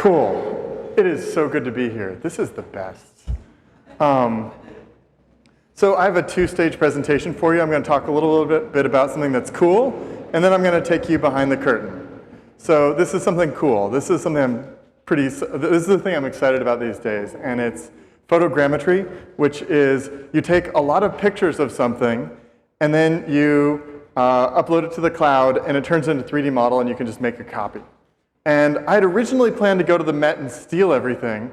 Cool. It is so good to be here. This is the best. So I have a two-stage presentation for you. I'm going to talk a little bit about something that's cool, and then I'm going to take you behind the curtain. So this is something cool. This is something this is the thing I'm excited about these days, and it's photogrammetry, which is you take a lot of pictures of something, and then you upload it to the cloud, and it turns into a 3D model, and you can just make a copy. And I had originally planned to go to the Met and steal everything.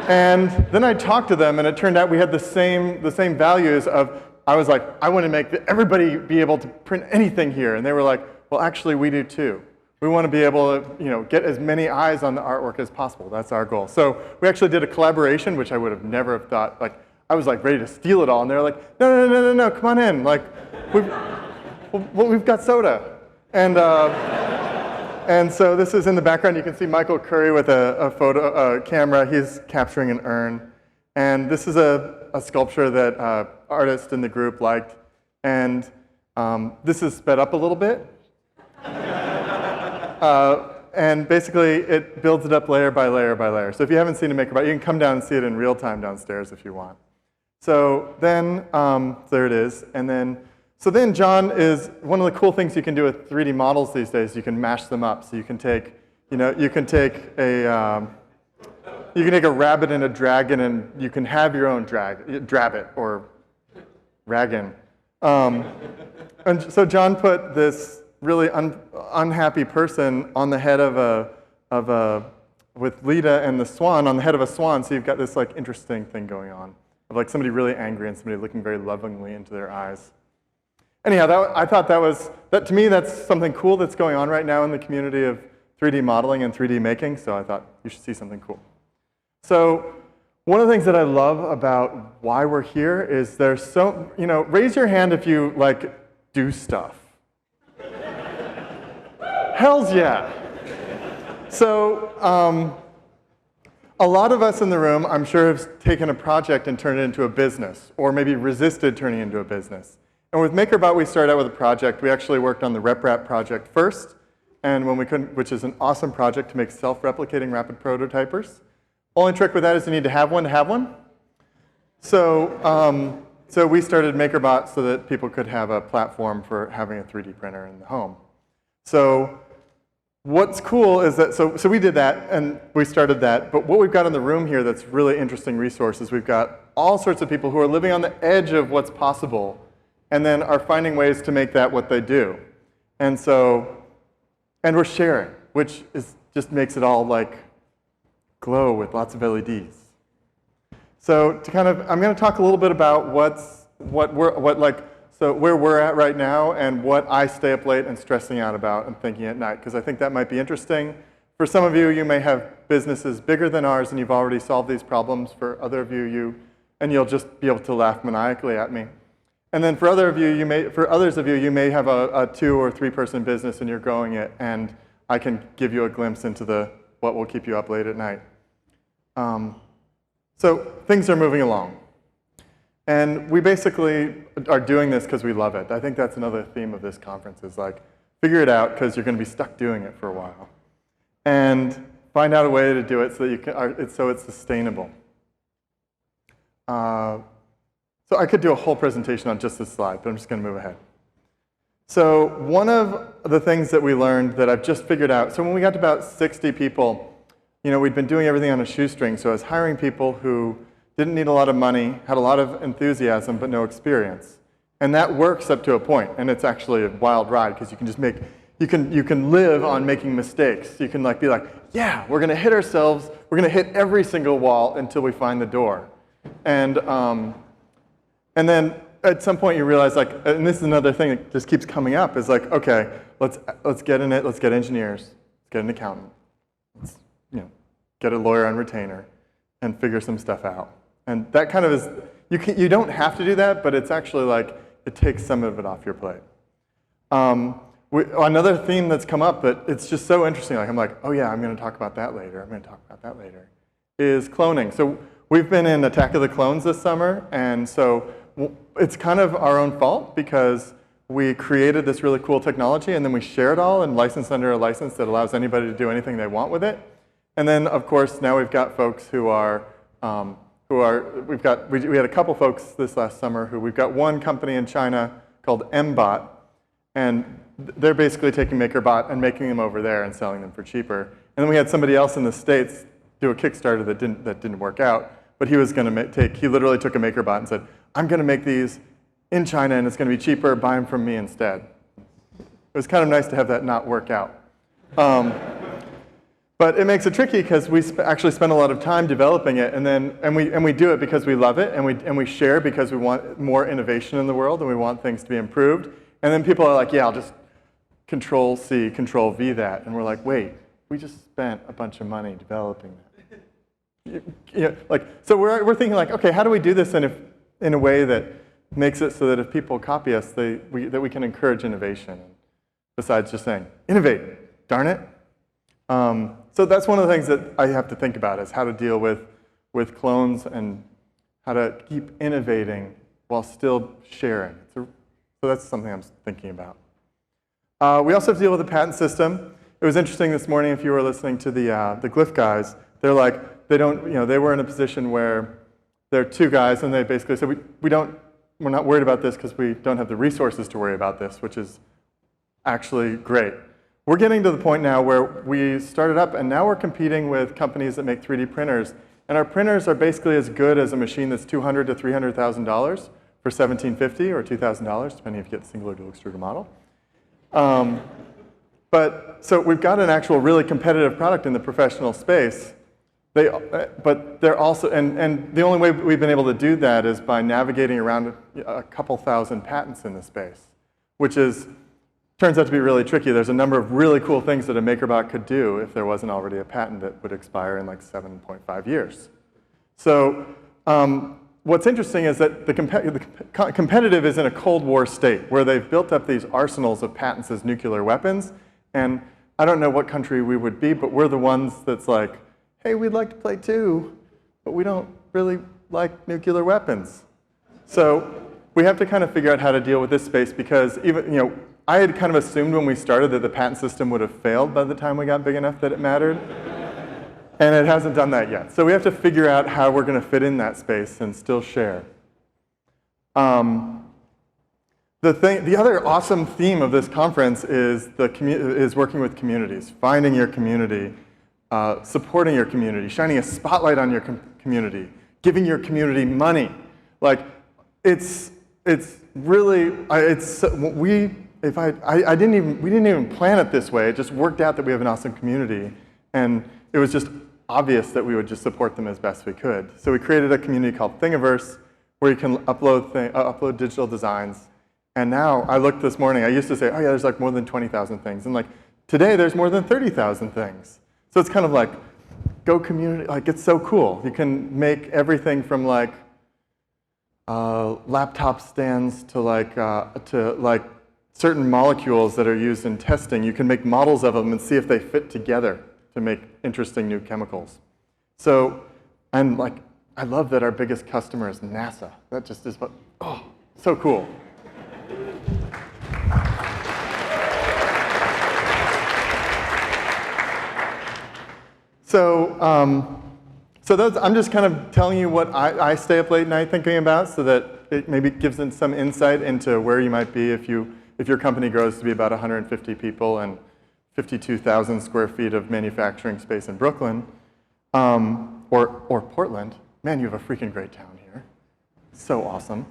And then I talked to them, and it turned out we had the same values of, I was like, I want to make everybody be able to print anything here. And they were like, well, actually, we do too. We want to be able to get as many eyes on the artwork as possible. That's our goal. So we actually did a collaboration, which I would have never have thought. Like, I was like ready to steal it all. And they were like, no, come on in. Like, we've got soda. And so this is in the background. You can see Michael Curry with a camera. He's capturing an urn. And this is a sculpture that artist in the group liked. And this is sped up a little bit. And basically, it builds it up layer by layer by layer. So if you haven't seen a MakerBot, you can come down and see it in real time downstairs if you want. So then, there it is. And so then John is, one of the cool things you can do with 3D models these days, you can mash them up. So you can take, you can take a rabbit and a dragon, and you can have your own drabbit or dragon. And so John put this really unhappy person on the head with Lita and the swan, on the head of a swan. So you've got this like interesting thing going on of like somebody really angry and somebody looking very lovingly into their eyes. Anyhow, I thought to me, that's something cool that's going on right now in the community of 3D modeling and 3D making. So I thought you should see something cool. So one of the things that I love about why we're here is there's so, raise your hand if you like do stuff. Hells yeah. So a lot of us in the room, I'm sure, have taken a project and turned it into a business, or maybe resisted turning it into a business. And with MakerBot, we started out with a project. We actually worked on the RepRap project first, and when we couldn't, which is an awesome project to make self-replicating rapid prototypers. Only trick with that is you need to have one to have one. So, so we started MakerBot so that people could have a platform for having a 3D printer in the home. So what's cool is that, so we did that, and we started that. But what we've got in the room here that's really interesting resources, we've got all sorts of people who are living on the edge of what's possible, and then are finding ways to make that what they do. And we're sharing, which just makes it all like glow with lots of LEDs. So I'm going to talk a little bit about where we're at right now and what I stay up late and stressing out about and thinking at night, because I think that might be interesting. For some of you, you may have businesses bigger than ours and you've already solved these problems. For other of you, and you'll just be able to laugh maniacally at me. And then for others of you, you may have a 2 or 3 person business and you're growing it, and I can give you a glimpse into what will keep you up late at night. So things are moving along. And we basically are doing this because we love it. I think that's another theme of this conference is like, figure it out because you're going to be stuck doing it for a while. And find out a way to do it so that so it's sustainable. So I could do a whole presentation on just this slide, but I'm just going to move ahead. So one of the things that we learned that I've just figured out, so when we got to about 60 people, we'd been doing everything on a shoestring. So I was hiring people who didn't need a lot of money, had a lot of enthusiasm, but no experience. And that works up to a point, and it's actually a wild ride because you can just you can live on making mistakes. You can be like, yeah, we're going to hit ourselves. We're going to hit every single wall until we find the door. And then at some point you realize, and this is another thing that just keeps coming up, is like, okay, let's get in it. Let's get engineers. Let's get an accountant. Let's get a lawyer on retainer and figure some stuff out. And that kind of is, you don't have to do that, but it's actually like, it takes some of it off your plate. Another theme that's come up that it's just so interesting, I'm like, oh yeah, I'm going to talk about that later, is cloning. So we've been in Attack of the Clones this summer, and so it's kind of our own fault because we created this really cool technology and then we share it all and licensed under a license that allows anybody to do anything they want with it. And then, of course, now we've got folks who are, we had a couple folks this last summer who, we've got one company in China called MBot, and they're basically taking MakerBot and making them over there and selling them for cheaper. And then we had somebody else in the States do a Kickstarter that didn't work out, but he was going to he literally took a MakerBot and said, I'm going to make these in China and it's going to be cheaper, buy them from me instead. It was kind of nice to have that not work out. But it makes it tricky because we actually spend a lot of time developing it, and we do it because we love it, and we share because we want more innovation in the world, and we want things to be improved. And then people are like, yeah, I'll just Control-C, Control-V that. And we're like, wait, we just spent a bunch of money developing that. So we're thinking like, okay, how do we do this in a way that makes it so that if people copy us, that we can encourage innovation, besides just saying, innovate, darn it. So that's one of the things that I have to think about, is how to deal with clones and how to keep innovating while still sharing. So that's something I'm thinking about. We also have to deal with the patent system. It was interesting this morning, if you were listening to the Glyph guys, they're like, they were in a position where there are two guys, and they basically said, we're not worried about this because we don't have the resources to worry about this, which is actually great. We're getting to the point now where we started up, and now we're competing with companies that make 3D printers. And our printers are basically as good as a machine that's $200,000 to $300,000 for $1,750 or $2,000, depending if you get the singular dual extruder model. So we've got an actual really competitive product in the professional space. But they're also, and the only way we've been able to do that is by navigating around a couple thousand patents in the space, which turns out to be really tricky. There's a number of really cool things that a MakerBot could do if there wasn't already a patent that would expire in like 7.5 years. So what's interesting is that the competitive is in a Cold War state, where they've built up these arsenals of patents as nuclear weapons. And I don't know what country we would be, but we're the ones that's like, hey, we'd like to play too, but we don't really like nuclear weapons. So we have to kind of figure out how to deal with this space, because even, I had kind of assumed when we started that the patent system would have failed by the time we got big enough that it mattered. And it hasn't done that yet. So we have to figure out how we're going to fit in that space and still share. The other awesome theme of this conference is working with communities, finding your community, supporting your community, shining a spotlight on your community, giving your community money. Like, we didn't even plan it this way. It just worked out that we have an awesome community, and it was just obvious that we would just support them as best we could. So we created a community called Thingiverse, where you can upload digital designs. And now, I looked this morning, I used to say, oh yeah, there's like more than 20,000 things. And like, today there's more than 30,000 things. So it's kind of like, go community, like it's so cool. You can make everything from like laptop stands to like certain molecules that are used in testing. You can make models of them and see if they fit together to make interesting new chemicals. So, and like, I love that our biggest customer is NASA. That just is, oh, so cool. So, I'm just kind of telling you what I stay up late night thinking about, so that it maybe gives them some insight into where you might be if your company grows to be about 150 people and 52,000 square feet of manufacturing space in Brooklyn, or Portland. Man, you have a freaking great town here. So awesome.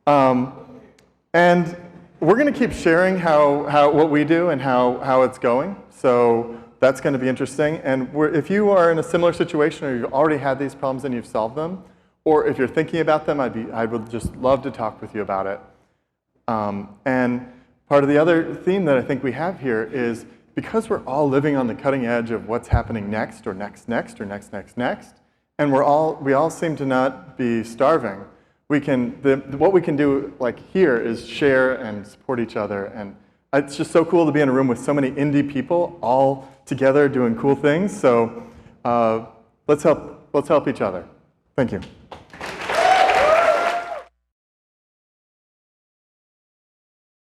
And we're going to keep sharing what we do and how it's going. So that's going to be interesting. And if you are in a similar situation, or you've already had these problems and you've solved them, or if you're thinking about them, I would just love to talk with you about it. And part of the other theme that I think we have here is, because we're all living on the cutting edge of what's happening next, or next, or next, and we all seem to not be starving. What we can do like here is share and support each other, and it's just so cool to be in a room with so many indie people all together doing cool things. So let's help each other. Thank you.